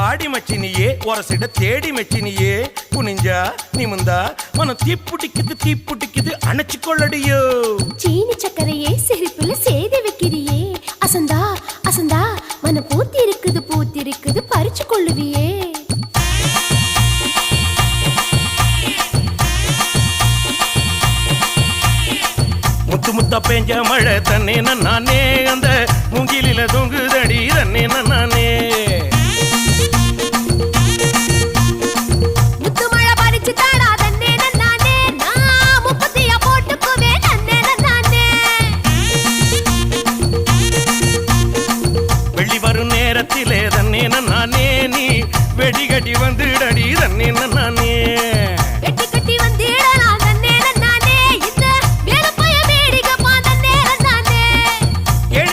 வாடி மச்சினியே ஒரசிட தேடி மச்சினியே குனிஞ்சா நிமிந்தா மனம் தீப்புட்டிக்குது அணைச்சு கொள்ளடியோ சீனி சக்கரையே சிரிப்புல சேதி வைக்கிறியே அசந்தா அசந்தா மன பூத்தி இருக்குது பறிச்சு கொள்ளுவியே முத்து முத்தா பெஞ்ச மழை தன்னே நானே அந்த மூங்கிலில தொங்குதடி தன்னே நானே வெள்ளி வரும் நேரத்திலே தன்னே நானே நீ வெடிகட்டி வந்துடடி தன்னே